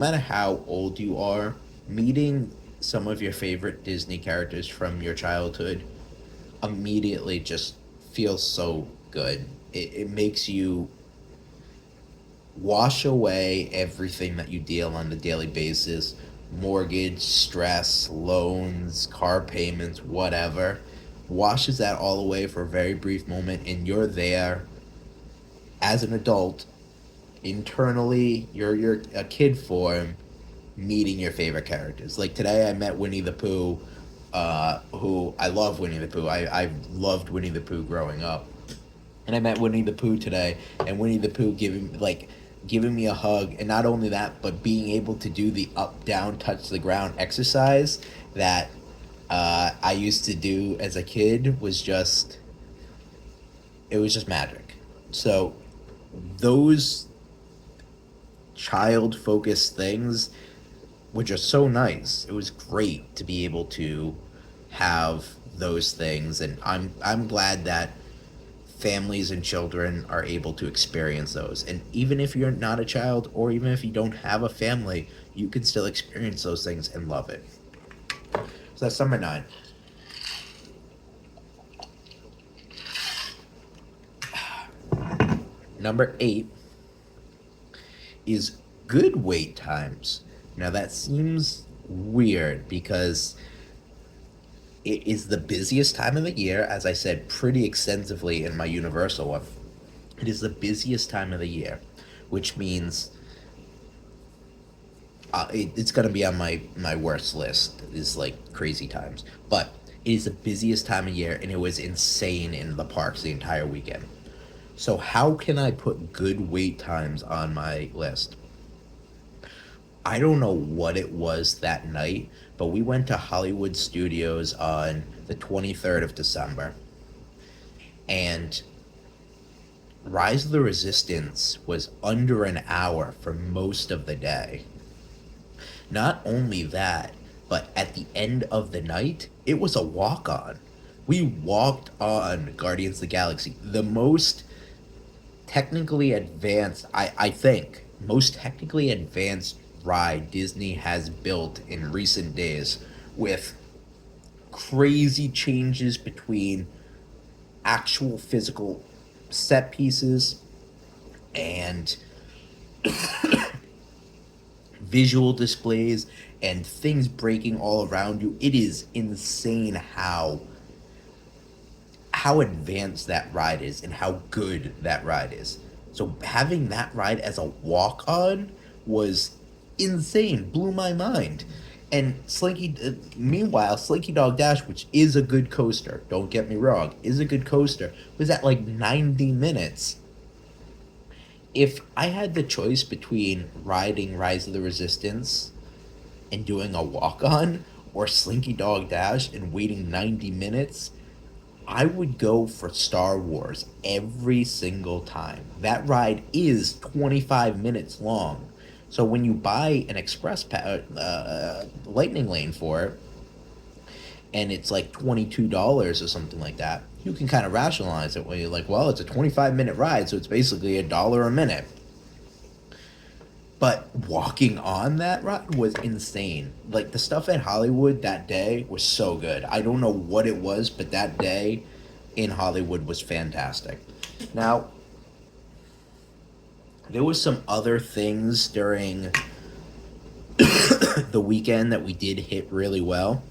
matter how old you are, meeting some of your favorite Disney characters from your childhood immediately just feels so good. It makes you wash away everything that you deal on a daily basis, mortgage, stress, loans, car payments, whatever. Washes that all away for a very brief moment, and you're there as an adult. Internally, you're a kid form meeting your favorite characters. Like today, I met Winnie the Pooh, who I love Winnie the Pooh. I loved Winnie the Pooh growing up, and I met Winnie the Pooh today, and Winnie the Pooh giving me a hug, and not only that, but being able to do the up down touch the ground exercise that I used to do as a kid was just it was just magic. So those child focused things were just so nice. It was great to be able to have those things, and I'm glad that families and children are able to experience those. And even if you're not a child, or even if you don't have a family, you can still experience those things and love it. So that's number 9. Number 8 is good wait times. Now that seems weird because it is the busiest time of the year, as I said pretty extensively in my Universal one. It is the busiest time of the year, which means it's going to be on my worst list, is like crazy times. But it is the busiest time of year, and it was insane in the parks the entire weekend. So, how can I put good wait times on my list? I don't know what it was that night, but we went to Hollywood Studios on the 23rd of December. And Rise of the Resistance was under an hour for most of the day. Not only that, but at the end of the night, it was a walk on. We walked on Guardians of the Galaxy, the most technically advanced, I think, most technically advanced ride Disney has built in recent days, with crazy changes between actual physical set pieces and visual displays and things breaking all around you. It is insane how advanced that ride is and how good that ride is. So having that ride as a walk on was insane, blew my mind. And meanwhile, Slinky Dog Dash, which is a good coaster, don't get me wrong, is a good coaster, was at like 90 minutes. If I had the choice between riding Rise of the Resistance and doing a walk on, or Slinky Dog Dash and waiting 90 minutes, I would go for Star Wars every single time. That ride is 25 minutes long. So when you buy an lightning lane for it, and it's like $22 or something like that, you can kind of rationalize it where you're like, well, it's a 25-minute ride, so it's basically $1 a minute. But walking on that ride was insane. Like the stuff at Hollywood that day was so good. I don't know what it was, but that day in Hollywood was fantastic. Now, there was some other things during the weekend that we did hit really well,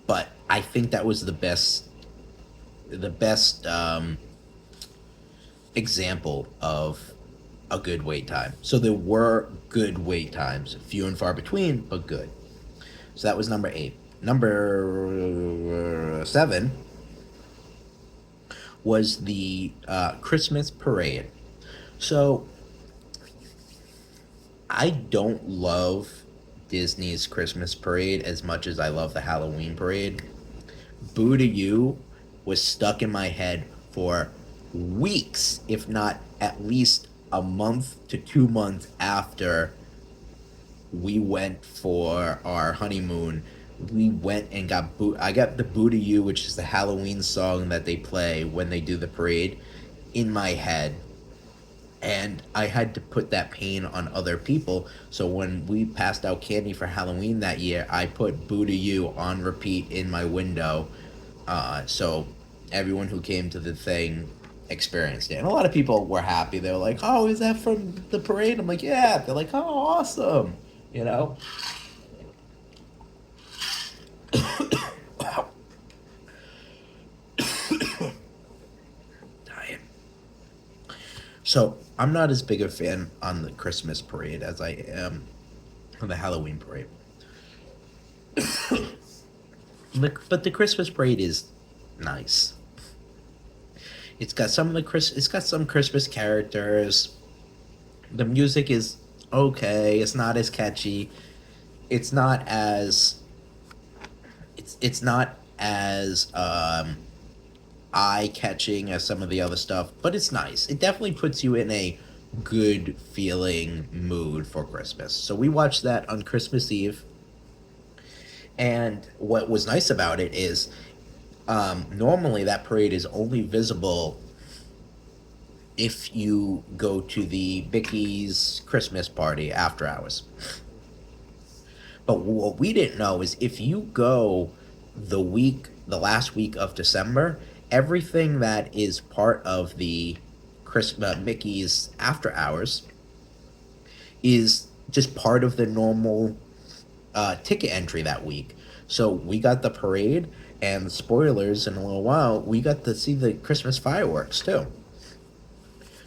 but I think that was the best example of a good wait time. So there were good wait times, few and far between, but good. So that was number 8. Number 7 was the Christmas parade. So I don't love Disney's Christmas parade as much as I love the Halloween parade. Boo to You was stuck in my head for weeks, if not at least a month to 2 months after we went for our honeymoon. We went and got I got the Boo to You, which is the Halloween song that they play when they do the parade, in my head and I had to put that pain on other people. So when we passed out candy for Halloween that year, I put "Boo to You" on repeat in my window, so everyone who came to the thing experienced it. And a lot of people were happy. They were like, "Oh, is that from the parade?" I'm like, "Yeah." They're like, "Oh, awesome," you know. Dying. So I'm not as big a fan on the Christmas parade as I am on the Halloween parade. But the Christmas parade is nice. It's got some Christmas characters. The music is okay. It's not as catchy. It's not as it's not as eye catching as some of the other stuff, but it's nice. It definitely puts you in a good feeling mood for Christmas. So we watched that on Christmas Eve, and what was nice about it is normally that parade is only visible if you go to the Mickey's Christmas party after hours. But what we didn't know is if you go the last week of December, everything that is part of the Christmas Mickey's after hours is just part of the normal ticket entry that week. So we got the parade, and spoilers in a little while, we got to see the Christmas fireworks too.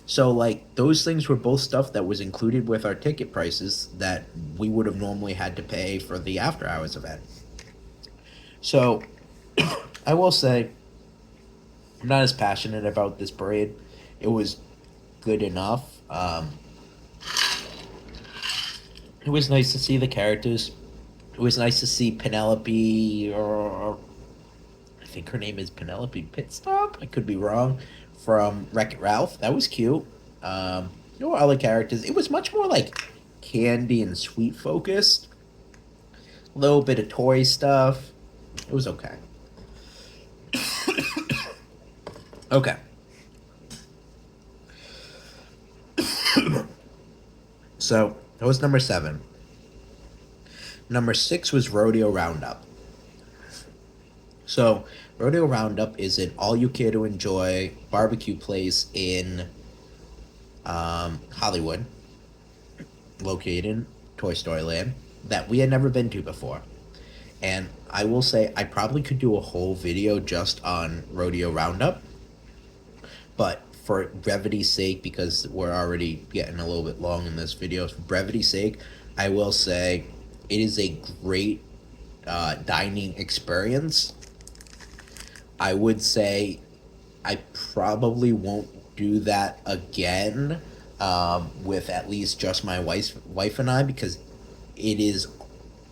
So like those things were both stuff that was included with our ticket prices that we would have normally had to pay for the after hours event. So I will say I'm not as passionate about this parade. It was good enough. It was nice to see the characters. It was nice to see Penelope, or I think her name is Penelope Pitstop. I could be wrong. From Wreck It Ralph, that was cute. There were other characters. It was much more like candy and sweet focused. A little bit of toy stuff. It was okay. Okay. So that was number 7. Number 6 was Rodeo Roundup. So, Rodeo Roundup is an all you care to enjoy barbecue place in Hollywood, located in Toy Story Land, that we had never been to before. And I will say, I probably could do a whole video just on Rodeo Roundup, but for brevity's sake, because we're already getting a little bit long in this video, for brevity's sake, I will say it is a great dining experience. I would say I probably won't do that again with at least just my wife and I, because it is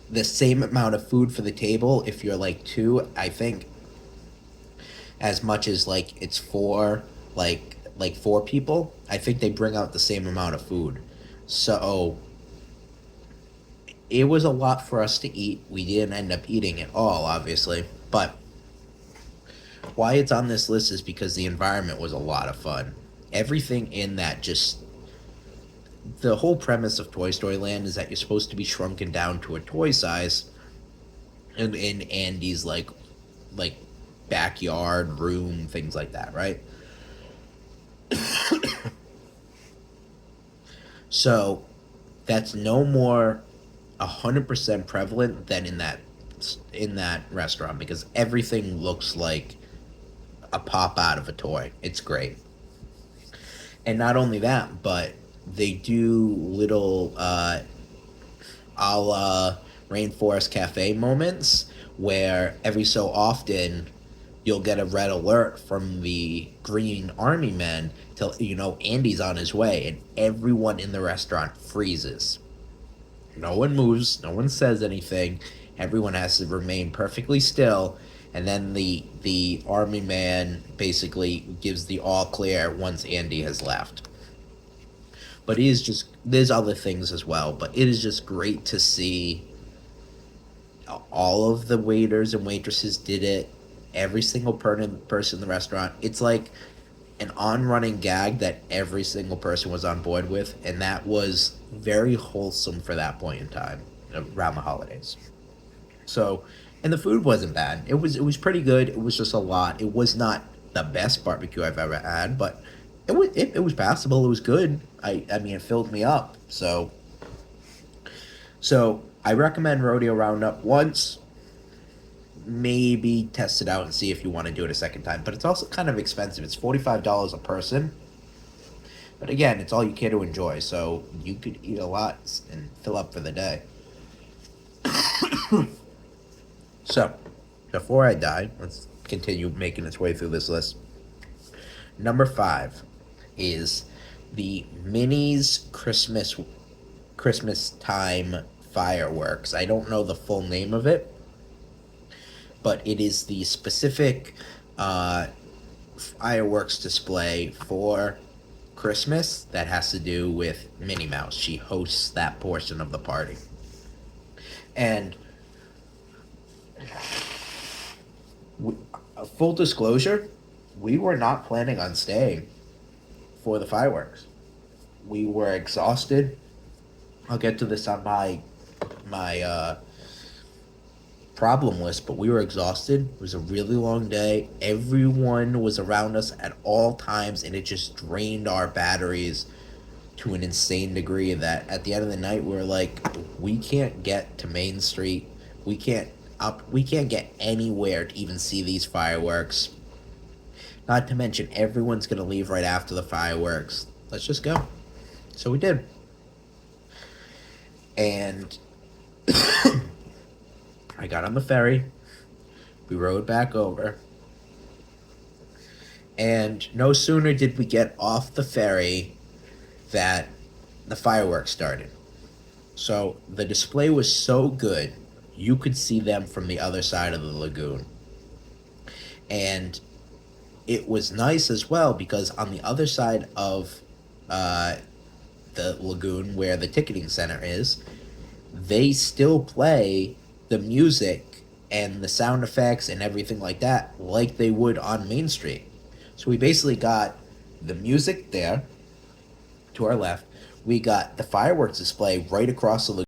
the same amount of food for the table if you're like two, I think, as much as like it's for like 4 people. I think they bring out the same amount of food. So it was a lot for us to eat. We didn't end up eating it all, obviously, but why it's on this list is because the environment was a lot of fun. Everything in that, just the whole premise of Toy Story Land is that you're supposed to be shrunken down to a toy size in Andy's like backyard room, things like that, right? So that's no more 100% prevalent than in that restaurant, because everything looks like a pop out of a toy. It's great. And not only that, but they do little a la Rainforest Cafe moments where every so often you'll get a red alert from the green army men till Andy's on his way, and everyone in the restaurant freezes. No one moves, no one says anything. Everyone has to remain perfectly still, and then the army man basically gives the all clear once Andy has left. But it is just, there's other things as well, but it is just great to see all of the waiters and waitresses did it. Every single person in the restaurant. It's like an on-running gag that every single person was on board with, and that was very wholesome for that point in time around the holidays. So, and the food wasn't bad. It was pretty good. It was just a lot. It was not the best barbecue I've ever had, but it was passable. It was good. I mean, it filled me up. So I recommend Rodeo Roundup once. Maybe test it out and see if you want to do it a second time. But it's also kind of expensive. It's $45 a person. But again, it's all you care to enjoy. So you could eat a lot and fill up for the day. So, before I die, let's continue making its way through this list. Number 5 is the Minis Christmas time fireworks. I don't know the full name of it, but it is the specific fireworks display for Christmas that has to do with Minnie Mouse. She hosts that portion of the party. And we, full disclosure, we were not planning on staying for the fireworks. We were exhausted. I'll get to this on my problem list, but we were exhausted. It was a really long day. Everyone was around us at all times, and it just drained our batteries to an insane degree that at the end of the night we were like, we can't get to Main Street. We can't get anywhere to even see these fireworks. Not to mention everyone's gonna leave right after the fireworks. Let's just go. So we did. And I got on the ferry. We rode back over. And no sooner did we get off the ferry that the fireworks started. So the display was so good, you could see them from the other side of the lagoon. And it was nice as well because on the other side of the lagoon where the ticketing center is, they still play the music and the sound effects and everything like that like they would on Main Street. So we basically got the music there to our left. We got the fireworks display right across the lagoon.